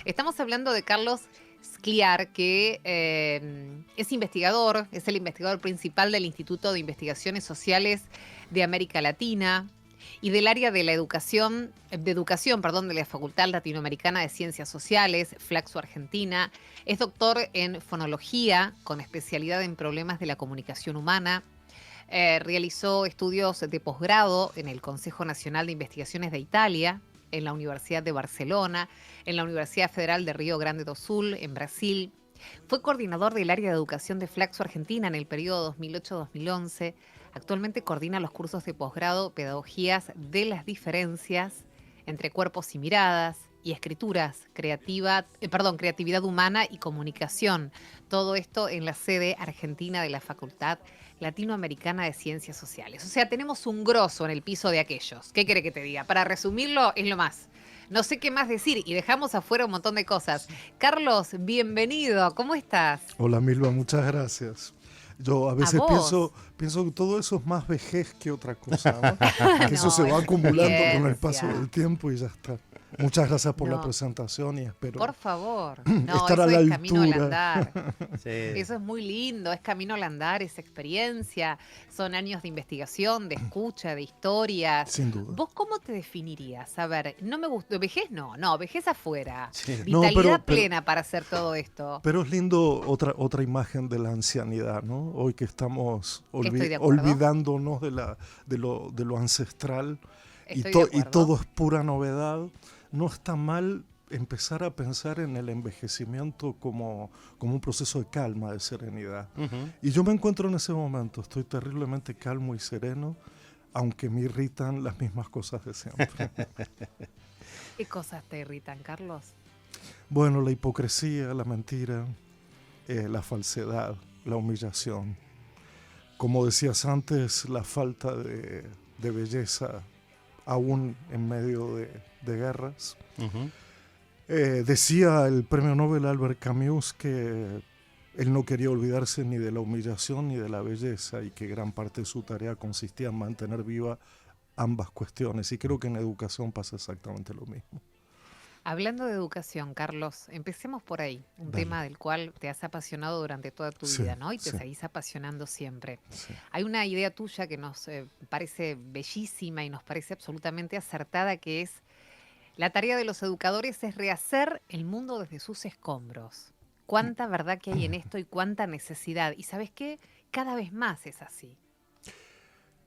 Estamos hablando de Carlos Scliar, que es investigador, es el investigador principal del Instituto de Investigaciones Sociales de América Latina y del área de la educación, de la Facultad Latinoamericana de Ciencias Sociales, Flaxo Argentina. Es doctor en fonología, con especialidad en problemas de la comunicación humana. Realizó estudios de posgrado en el Consejo Nacional de Investigaciones de Italia, en la Universidad de Barcelona, en la Universidad Federal de Río Grande do Sul, en Brasil. Fue coordinador del área de educación de Flaxo Argentina en el periodo 2008-2011. Actualmente coordina los cursos de posgrado Pedagogías de las diferencias entre cuerpos y miradas y escrituras, creatividad humana y comunicación. Todo esto en la sede argentina de la Facultad Latinoamericana de Ciencias Sociales. O sea, tenemos un grosso en el piso de aquellos. ¿Qué quiere que te diga? Para resumirlo, es lo más. No sé qué más decir y dejamos afuera un montón de cosas. Carlos, bienvenido. ¿Cómo estás? Hola Milva, muchas gracias. Yo a A veces vos. pienso que todo eso es más vejez que otra cosa, ¿no? Que eso No, se va es acumulando con el paso experiencia. del tiempo y ya está. Muchas gracias por la No, presentación y espero por favor. No, estar a eso la es camino al altura. andar. Sí. Eso es muy lindo, es camino al andar, es experiencia, son años de investigación, de escucha, de historias. Sin duda. ¿Vos cómo te definirías? A ver, no me gustó, vejez no, vejez afuera. Sí. No, Vitalidad plena para hacer todo esto. pero es lindo otra imagen de la ancianidad, ¿no? Hoy que estamos Estoy de acuerdo. olvidándonos de lo ancestral Estoy de y acuerdo. todo es pura novedad, no está mal empezar a pensar en el envejecimiento como un proceso de calma, de serenidad. Ujú. Y yo me encuentro en ese momento, estoy terriblemente calmo y sereno, aunque me irritan las mismas cosas de siempre. ¿Qué cosas te irritan, Carlos? Bueno, la hipocresía, la mentira, la falsedad, la humillación. Como decías antes, la falta de belleza, aún en medio de guerras. Ujú. Decía el premio Nobel Albert Camus que él no quería olvidarse ni de la humillación ni de la belleza y que gran parte de su tarea consistía en mantener viva ambas cuestiones. Y creo que en educación pasa exactamente lo mismo. Hablando de educación, Carlos, empecemos por ahí, un Dale. tema del cual te has apasionado durante toda tu Sí, vida, ¿no? Y te sí. seguís apasionando siempre. Sí. Hay una idea tuya que nos parece bellísima y nos parece absolutamente acertada, que es la tarea de los educadores es rehacer el mundo desde sus escombros. Cuánta verdad que hay en esto y cuánta necesidad. ¿Y sabes qué? Cada vez más es así.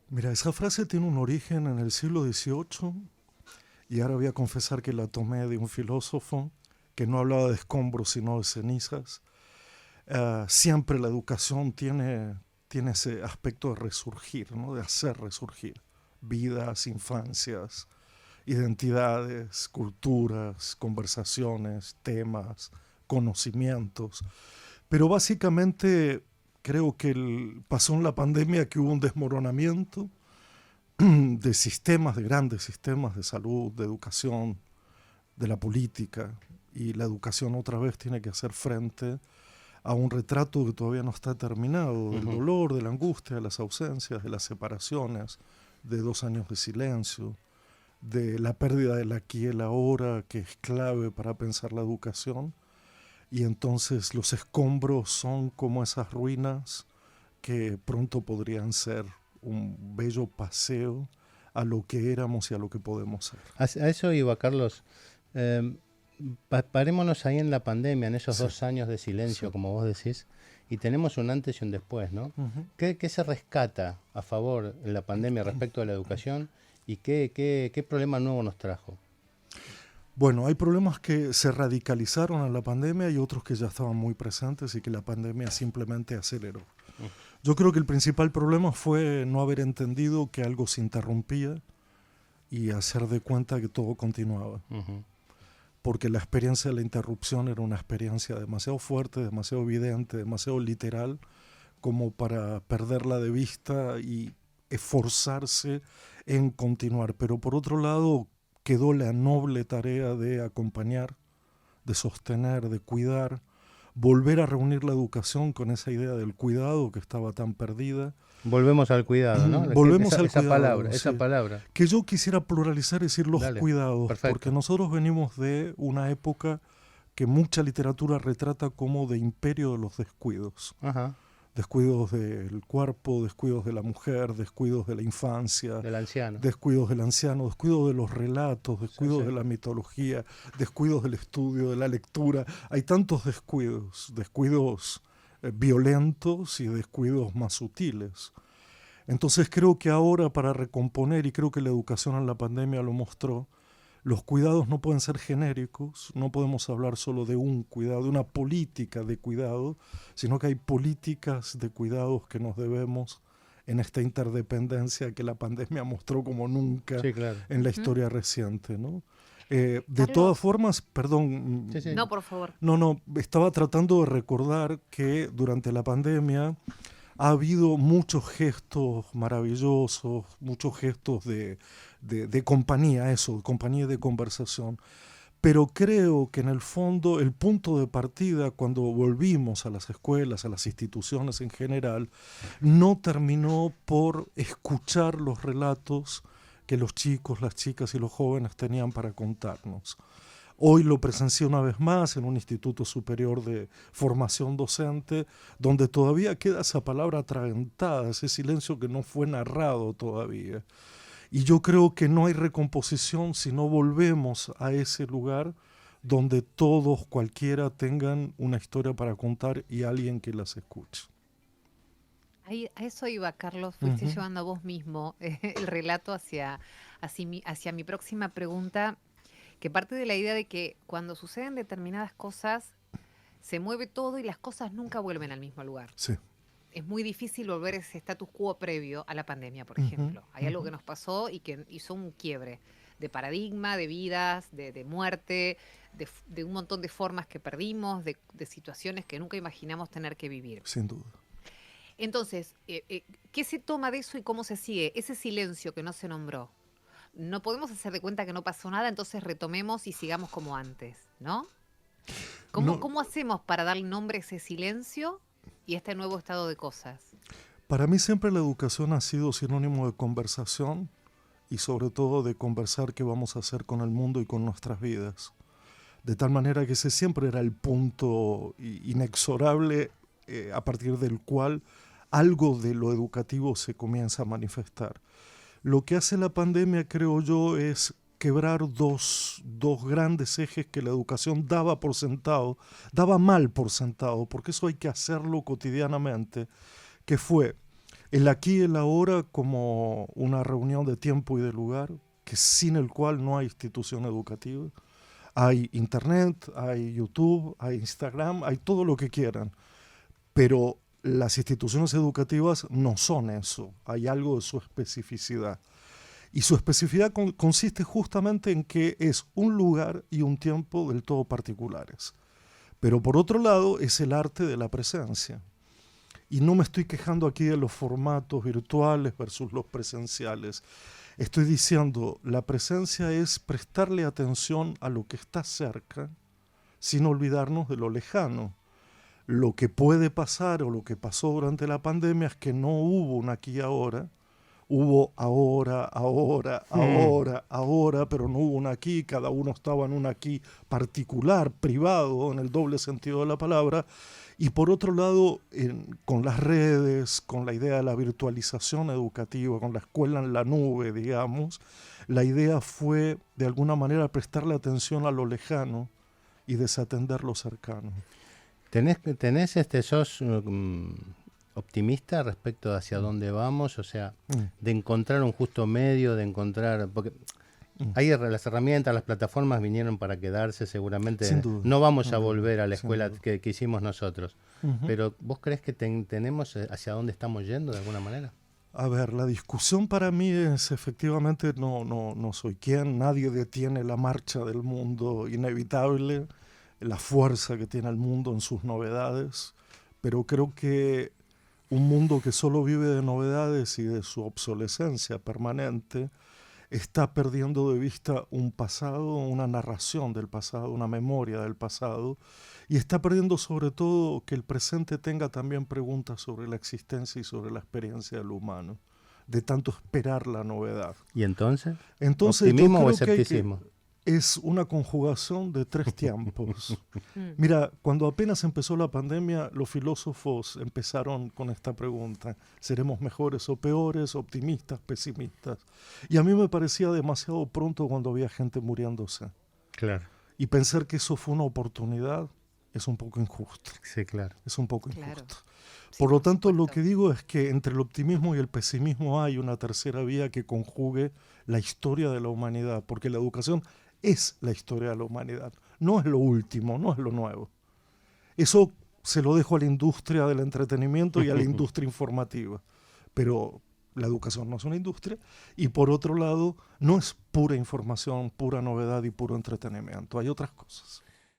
Mira, esa frase tiene un origen en el siglo XVIII y ahora voy a confesar que la tomé de un filósofo que no hablaba de escombros sino de cenizas. Siempre la educación tiene ese aspecto de resurgir, ¿no? De hacer resurgir vidas, infancias, identidades, culturas, conversaciones, temas, conocimientos. Pero básicamente creo que pasó en la pandemia que hubo un desmoronamiento de sistemas, de grandes sistemas de salud, de educación, de la política, y la educación otra vez tiene que hacer frente a un retrato que todavía no está terminado, del dolor, de la angustia, de las ausencias, de las separaciones, de 2 años de silencio, de la pérdida del aquí y el ahora, que es clave para pensar la educación. Y entonces los escombros son como esas ruinas que pronto podrían ser un bello paseo a lo que éramos y a lo que podemos ser. A eso iba, Carlos. Parémonos ahí en la pandemia, en esos Sí. 2 años de silencio, Sí. como vos decís, y tenemos un antes y un después, ¿no? Uh-huh. ¿Qué se rescata a favor en la pandemia respecto a la educación y qué problema nuevo nos trajo? Bueno, hay problemas que se radicalizaron en la pandemia y otros que ya estaban muy presentes y que la pandemia simplemente aceleró. Yo creo que el principal problema fue no haber entendido que algo se interrumpía y hacer de cuenta que todo continuaba. Ujú. Porque la experiencia de la interrupción era una experiencia demasiado fuerte, demasiado evidente, demasiado literal, como para perderla de vista y esforzarse en continuar. Pero por otro lado, quedó la noble tarea de acompañar, de sostener, de cuidar, volver a reunir la educación con esa idea del cuidado que estaba tan perdida. Volvemos al cuidado, ¿no? Volvemos al esa cuidado, palabra, sí. esa palabra. Que yo quisiera pluralizar y decir los Dale, cuidados, perfecto. porque nosotros venimos de una época que mucha literatura retrata como de imperio de los descuidos. Ajá. Descuidos del cuerpo, descuidos de la mujer, descuidos de la infancia, Del anciano. descuidos del anciano, descuidos de los relatos, descuidos Sí. de la mitología, descuidos del estudio, de la lectura. Hay tantos descuidos, descuidos violentos y descuidos más sutiles. Entonces creo que ahora, para recomponer, y creo que la educación en la pandemia lo mostró, los cuidados no pueden ser genéricos, no podemos hablar solo de un cuidado, de una política de cuidado, sino que hay políticas de cuidados que nos debemos en esta interdependencia que la pandemia mostró como nunca Sí, claro. en la historia reciente, ¿no? De Carlos. todas formas, perdón, Sí. No, por favor. no, estaba tratando de recordar que durante la pandemia ha habido muchos gestos maravillosos, muchos gestos de compañía, de compañía y de conversación. Pero creo que en el fondo el punto de partida, cuando volvimos a las escuelas, a las instituciones en general, no terminó por escuchar los relatos que los chicos, las chicas y los jóvenes tenían para contarnos. Hoy lo presencié una vez más en un instituto superior de formación docente, donde todavía queda esa palabra atragantada, ese silencio que no fue narrado todavía. Y yo creo que no hay recomposición si no volvemos a ese lugar donde todos, cualquiera, tengan una historia para contar y alguien que las escuche. A eso iba, Carlos, fuiste Ujú. llevando a vos mismo el relato hacia mi próxima pregunta, que parte de la idea de que cuando suceden determinadas cosas, se mueve todo y las cosas nunca vuelven al mismo lugar. Sí. Es muy difícil volver a ese status quo previo a la pandemia, por Ujú, ejemplo. Hay algo ujú. que nos pasó y que hizo un quiebre de paradigma, de vidas, de muerte, de un montón de formas que perdimos, de situaciones que nunca imaginamos tener que vivir. Sin duda. Entonces, ¿qué se toma de eso y cómo se sigue? Ese silencio que no se nombró. No podemos hacer de cuenta que no pasó nada, entonces retomemos y sigamos como antes, ¿no? No. ¿Cómo hacemos para dar nombre a ese silencio y a este nuevo estado de cosas? Para mí siempre la educación ha sido sinónimo de conversación y sobre todo de conversar qué vamos a hacer con el mundo y con nuestras vidas. De tal manera que ese siempre era el punto inexorable a partir del cual algo de lo educativo se comienza a manifestar. Lo que hace la pandemia, creo yo, es quebrar dos grandes ejes que la educación daba por sentado, daba mal por sentado, porque eso hay que hacerlo cotidianamente, que fue el aquí y el ahora como una reunión de tiempo y de lugar, que sin el cual no hay institución educativa. Hay internet, hay YouTube, hay Instagram, hay todo lo que quieran, pero las instituciones educativas no son eso, hay algo de su especificidad. Y su especificidad consiste justamente en que es un lugar y un tiempo del todo particulares. Pero por otro lado es el arte de la presencia. Y no me estoy quejando aquí de los formatos virtuales versus los presenciales. Estoy diciendo, la presencia es prestarle atención a lo que está cerca sin olvidarnos de lo lejano. Lo que puede pasar o lo que pasó durante la pandemia es que no hubo un aquí y ahora. Hubo ahora, pero no hubo un aquí, cada uno estaba en un aquí particular, privado, en el doble sentido de la palabra. Y por otro lado, con las redes, con la idea de la virtualización educativa, con la escuela en la nube, digamos, la idea fue de alguna manera prestarle atención a lo lejano y desatender lo cercano. ¿Sos optimista respecto hacia dónde vamos? O sea, de encontrar un justo medio, de encontrar... Porque ahí las herramientas, las plataformas vinieron para quedarse seguramente. Sin duda. No vamos a volver a la Sin escuela duda. que hicimos nosotros. Pero ¿vos crees que tenemos hacia dónde estamos yendo de alguna manera? A ver, la discusión para mí es efectivamente, no soy quien, nadie detiene la marcha del mundo inevitable, la fuerza que tiene el mundo en sus novedades, pero creo que un mundo que solo vive de novedades y de su obsolescencia permanente está perdiendo de vista un pasado, una narración del pasado, una memoria del pasado, y está perdiendo sobre todo que el presente tenga también preguntas sobre la existencia y sobre la experiencia del humano, de tanto esperar la novedad. ¿Y entonces? Entonces, ¿Optimismo yo o creo que escepticismo? es una conjugación de 3 tiempos. Mira, cuando apenas empezó la pandemia, los filósofos empezaron con esta pregunta: ¿seremos mejores o peores, optimistas, pesimistas? Y a mí me parecía demasiado pronto cuando había gente muriéndose. Claro. Y pensar que eso fue una oportunidad es un poco injusto. Sí, claro. Es un poco Claro. injusto. Sí, Por lo tanto, lo supuesto. que digo es que entre el optimismo y el pesimismo hay una tercera vía que conjugue la historia de la humanidad, porque la educación es la historia de la humanidad, no es lo último, no es lo nuevo. Eso se lo dejo a la industria del entretenimiento y a la industria informativa, pero la educación no es una industria, y por otro lado, no es pura información, pura novedad y puro entretenimiento, hay otras cosas.